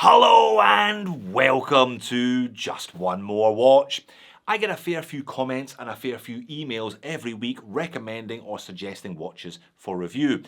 Hello and welcome to Just One More Watch. I get a fair few comments and a fair few emails every week recommending or suggesting watches for review.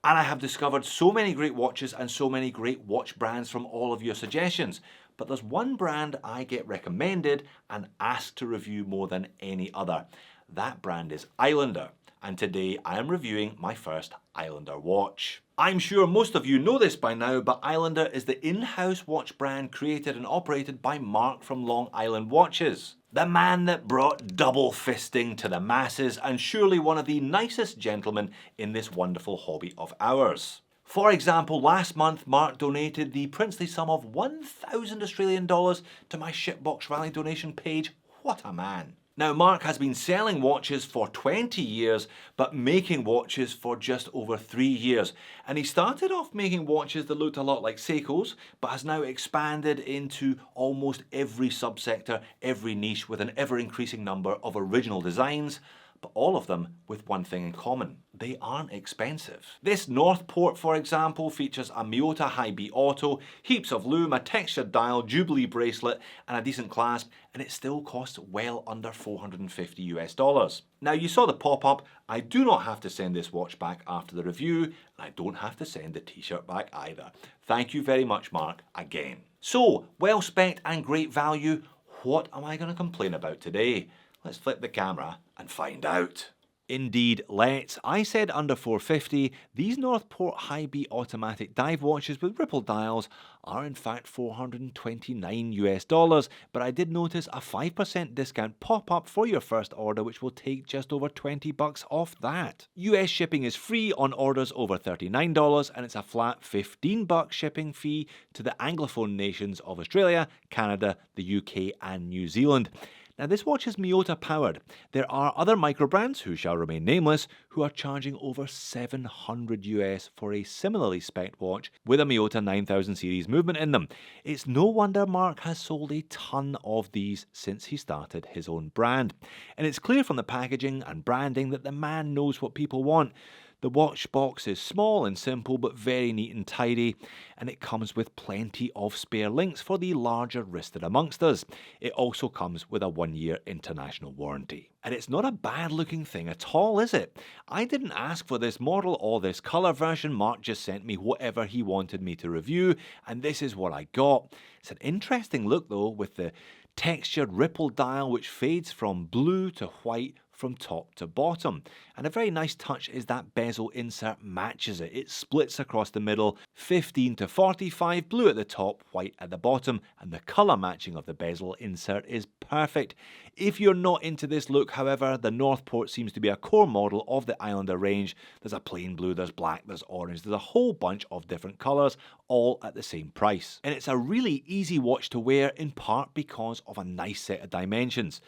And I have discovered so many great watches and so many great watch brands from all of your suggestions. But there's one brand I get recommended and asked to review more than any other. That brand is Islander. And today I am reviewing my first Islander watch. I'm sure most of you know this by now, but Islander is the in-house watch brand created and operated by Marc from Long Island Watches. The man that brought double fisting to the masses and surely one of the nicest gentlemen in this wonderful hobby of ours. For example, last month Marc donated the princely sum of 1,000 Australian dollars to my Shipbox Rally donation page. What a man. Now, Marc has been selling watches for 20 years, but making watches for just over 3 years. And he started off making watches that looked a lot like Seiko's, but has now expanded into almost every subsector, every niche, with an ever-increasing number of original designs, but all of them with one thing in common. They aren't expensive. This Northport, for example, features a Miyota High Beat Auto, heaps of lume, a textured dial, Jubilee bracelet, and a decent clasp, and it still costs well under $450 US. Now, you saw the pop-up. I do not have to send this watch back after the review, and I don't have to send the t-shirt back either. Thank you very much, Marc, again. So, well-spec'd and great value. What am I going to complain about today? Let's flip the camera and find out. Indeed, let's. I said under $450. These Northport High Beat automatic dive watches with ripple dials are in fact $429 US, but I did notice a 5% discount pop up for your first order, which will take just over $20 off that. US shipping is free on orders over $39, and it's a flat $15 shipping fee to the Anglophone nations of Australia, Canada, the UK, and New Zealand. Now, this watch is Miyota powered. There are other micro brands, who shall remain nameless, who are charging over $700 US for a similarly spec'd watch with a Miyota 9000 series movement in them. It's no wonder Marc has sold a ton of these since he started his own brand. And it's clear from the packaging and branding that the man knows what people want. The watch box is small and simple but very neat and tidy, and it comes with plenty of spare links for the larger wristed amongst us. It also comes with a 1-year international warranty. And it's not a bad looking thing at all, is it? I didn't ask for this model or this colour version. Marc just sent me whatever he wanted me to review, and this is what I got. It's an interesting look though, with the textured ripple dial which fades from blue to white from top to bottom. And a very nice touch is that bezel insert matches it. It splits across the middle, 15 to 45, blue at the top, white at the bottom, and the colour matching of the bezel insert is perfect. If you're not into this look, however, the Northport seems to be a core model of the Islander range. There's a plain blue, there's black, there's orange, there's a whole bunch of different colours, all at the same price. And it's a really easy watch to wear, in part because of a nice set of dimensions.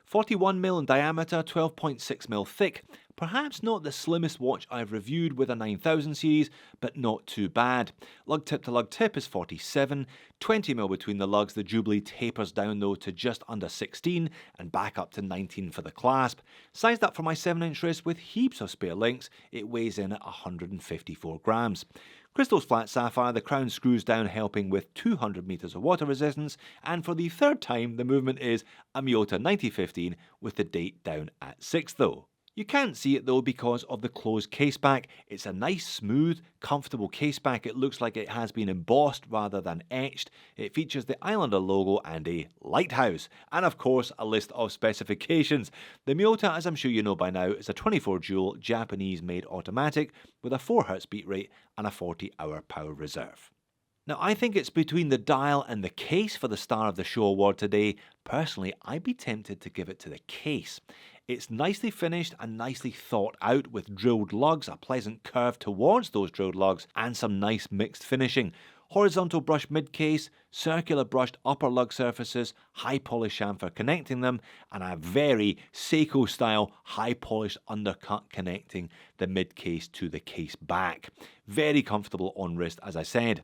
41mm in diameter, 12.6mm thick. Perhaps not the slimmest watch I've reviewed with a 9000 series, but not too bad. Lug tip to lug tip is 47, 20mm between the lugs. The Jubilee tapers down though to just under 16 and back up to 19 for the clasp. Sized up for my 7-inch wrist with heaps of spare links, it weighs in at 154 grams. Crystal's flat sapphire, the crown screws down helping with 200 meters of water resistance, and for the third time the movement is a Miyota 9015 with the date down at 6 though. You can't see it though because of the closed caseback. It's a nice, smooth, comfortable caseback. It looks like it has been embossed rather than etched. It features the Islander logo and a lighthouse. And of course, a list of specifications. The Miyota, as I'm sure you know by now, is a 24 jewel Japanese-made automatic with a 4 Hz beat rate and a 40-hour power reserve. Now, I think it's between the dial and the case for the Star of the Show award today. Personally, I'd be tempted to give it to the case. It's nicely finished and nicely thought out with drilled lugs, a pleasant curve towards those drilled lugs, and some nice mixed finishing. Horizontal brushed mid-case, circular brushed upper lug surfaces, high polished chamfer connecting them, and a very Seiko style high polished undercut connecting the mid-case to the case back. Very comfortable on wrist, as I said.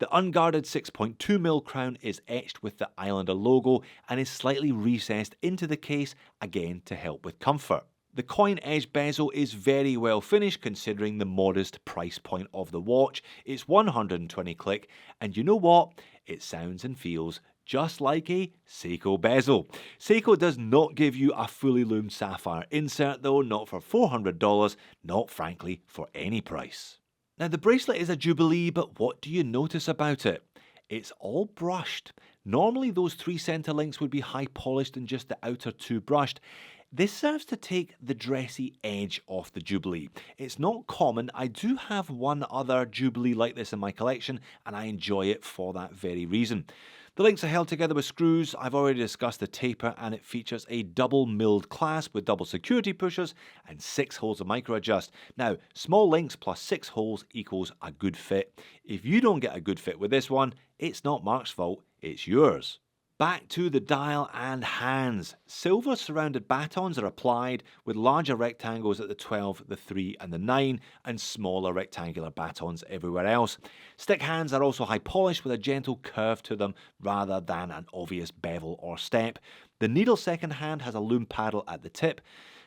The unguarded 6.2mm crown is etched with the Islander logo and is slightly recessed into the case, again to help with comfort. The coin edge bezel is very well finished considering the modest price point of the watch. It's 120 click, and you know what? It sounds and feels just like a Seiko bezel. Seiko does not give you a fully loomed sapphire insert though, not for $400, not frankly for any price. Now the bracelet is a Jubilee, but what do you notice about it? It's all brushed. Normally those 3 center links would be high polished and just the outer 2 brushed. This serves to take the dressy edge off the Jubilee. It's not common. I do have one other Jubilee like this in my collection and I enjoy it for that very reason. The links are held together with screws. I've already discussed the taper and it features a double milled clasp with double security pushers and 6 holes to micro adjust. Now, small links plus 6 holes equals a good fit. If you don't get a good fit with this one, it's not Marc's fault, it's yours. Back to the dial and hands. Silver surrounded batons are applied with larger rectangles at the 12, the 3 and the 9 and smaller rectangular batons everywhere else. Stick hands are also high polished with a gentle curve to them rather than an obvious bevel or step. The needle second hand has a loom paddle at the tip.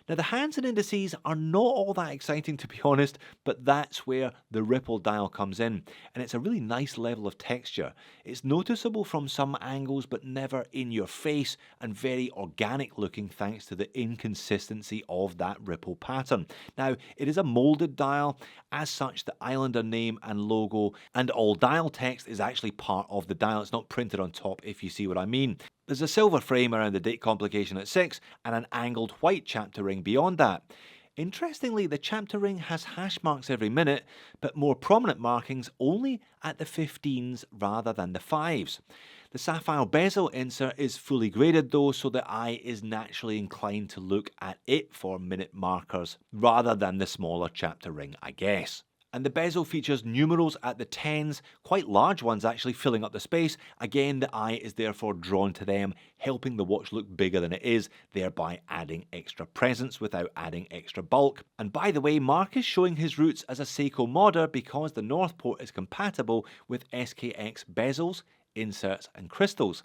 Now the hands and indices are not all that exciting to be honest, but that's where the ripple dial comes in, and it's a really nice level of texture. It's noticeable from some angles but never in your face and very organic looking thanks to the inconsistency of that ripple pattern. Now it is a molded dial, as such the Islander name and logo and all dial text is actually part of the dial. It's not printed on top if you see what I mean. There's a silver frame around the date complication at 6 and an angled white chapter ring beyond that. Interestingly, the chapter ring has hash marks every minute, but more prominent markings only at the 15s rather than the 5s. The sapphire bezel insert is fully graded though, so the eye is naturally inclined to look at it for minute markers rather than the smaller chapter ring, I guess. And the bezel features numerals at the 10s, quite large ones actually filling up the space. Again, the eye is therefore drawn to them, helping the watch look bigger than it is, thereby adding extra presence without adding extra bulk. And by the way, Marc is showing his roots as a Seiko modder because the Northport is compatible with SKX bezels, inserts and crystals.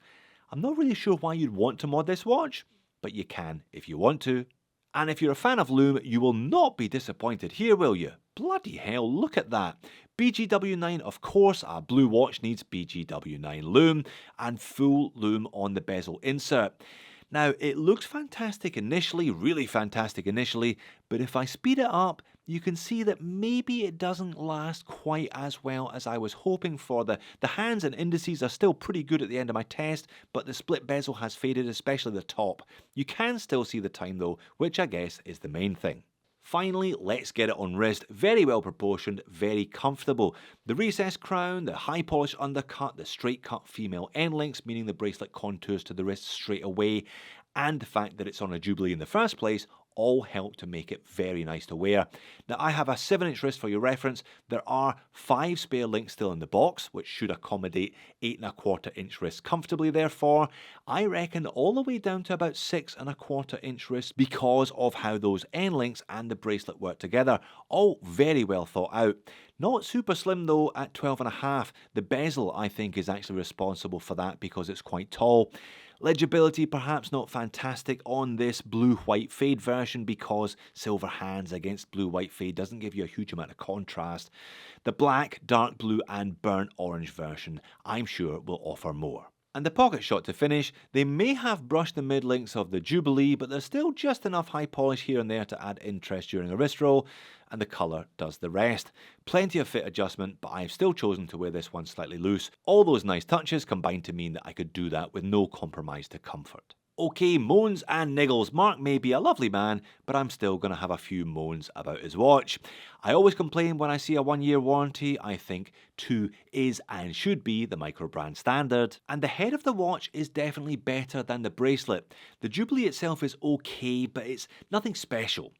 I'm not really sure why you'd want to mod this watch, but you can if you want to. And if you're a fan of loom, you will not be disappointed here, will you? Bloody hell, look at that. BGW9, of course, a blue watch needs BGW9 loom and full loom on the bezel insert. Now, it looks fantastic initially, really fantastic initially, but if I speed it up, you can see that maybe it doesn't last quite as well as I was hoping for. The hands and indices are still pretty good at the end of my test, but the split bezel has faded, especially the top. You can still see the time though, which I guess is the main thing. Finally, let's get it on wrist. Very well proportioned, very comfortable. The recessed crown, the high polished undercut, the straight cut female end links, meaning the bracelet contours to the wrist straight away, and the fact that it's on a Jubilee in the first place all help to make it very nice to wear. Now I have a 7-inch wrist for your reference. There are 5 spare links still in the box, which should accommodate 8¼ inch wrists comfortably. Therefore, I reckon all the way down to about 6¼ inch wrists because of how those end links and the bracelet work together. All very well thought out. Not super slim though at 12½. The bezel I think is actually responsible for that because it's quite tall. Legibility perhaps not fantastic on this blue-white fade version because silver hands against blue-white fade doesn't give you a huge amount of contrast. The black, dark blue and burnt orange version I'm sure will offer more. And the pocket shot to finish, they may have brushed the mid links of the Jubilee, but there's still just enough high polish here and there to add interest during a wrist roll, and the colour does the rest. Plenty of fit adjustment, but I've still chosen to wear this one slightly loose. All those nice touches combined to mean that I could do that with no compromise to comfort. Okay, moans and niggles. Marc may be a lovely man, but I'm still going to have a few moans about his watch. I always complain when I see a 1-year warranty. I think 2 is and should be the micro brand standard. And the head of the watch is definitely better than the bracelet. The Jubilee itself is okay, but it's nothing special.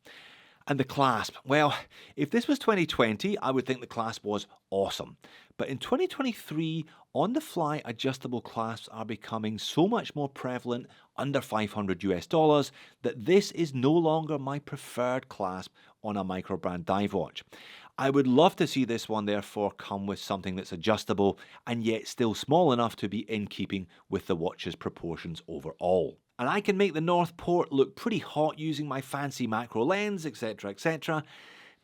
And the clasp, well, if this was 2020, I would think the clasp was awesome. But in 2023, on-the-fly adjustable clasps are becoming so much more prevalent, under $500 that this is no longer my preferred clasp on a micro brand dive watch. I would love to see this one therefore come with something that's adjustable and yet still small enough to be in keeping with the watch's proportions overall. And I can make the Northport look pretty hot using my fancy macro lens, etc, etc.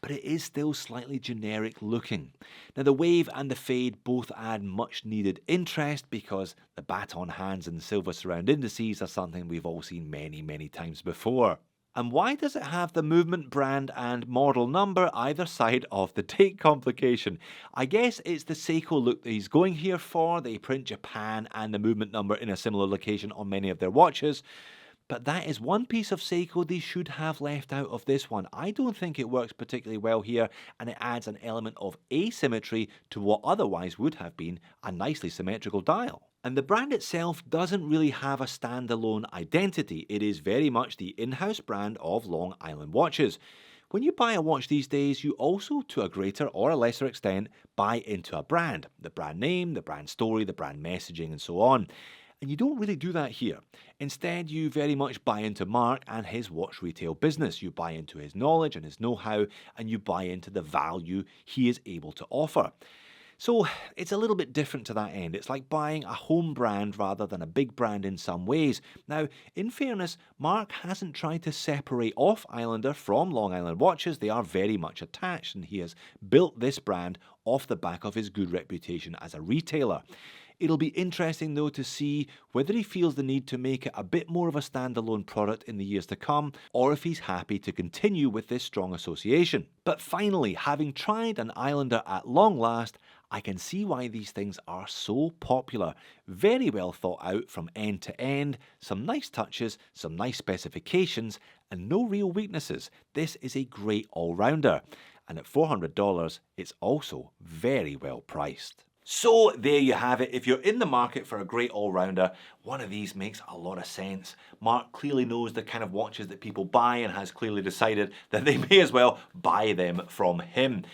but it is still slightly generic looking. Now the wave and the fade both add much needed interest because the baton hands and silver surround indices are something we've all seen many times before. And why does it have the movement brand and model number either side of the date complication? I guess it's the Seiko look that he's going here for. They print Japan and the movement number in a similar location on many of their watches. But that is one piece of Seiko they should have left out of this one. I don't think it works particularly well here, and it adds an element of asymmetry to what otherwise would have been a nicely symmetrical dial. And the brand itself doesn't really have a standalone identity. It is very much the in-house brand of Long Island watches. When you buy a watch these days, you also, to a greater or a lesser extent, buy into a brand. The brand name, the brand story, the brand messaging, and so on. And you don't really do that here. Instead, you very much buy into Marc and his watch retail business. You buy into his knowledge and his know-how, and you buy into the value he is able to offer. So it's a little bit different to that end. It's like buying a home brand rather than a big brand in some ways. Now, in fairness, Marc hasn't tried to separate off Islander from Long Island watches. They are very much attached, and he has built this brand off the back of his good reputation as a retailer. It'll be interesting though to see whether he feels the need to make it a bit more of a standalone product in the years to come, or if he's happy to continue with this strong association. But finally, having tried an Islander at long last, I can see why these things are so popular. Very well thought out from end to end, some nice touches, some nice specifications, and no real weaknesses. This is a great all-rounder. And at $400, it's also very well priced. So there you have it. If you're in the market for a great all-rounder, one of these makes a lot of sense. Marc clearly knows the kind of watches that people buy and has clearly decided that they may as well buy them from him.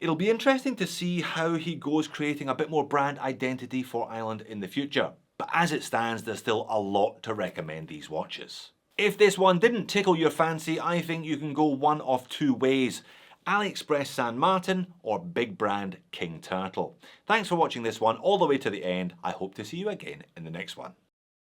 It'll be interesting to see how he goes creating a bit more brand identity for Island in the future. But as it stands, there's still a lot to recommend these watches. If this one didn't tickle your fancy, I think you can go one of two ways. AliExpress San Martin or big brand King Turtle. Thanks for watching this one all the way to the end. I hope to see you again in the next one.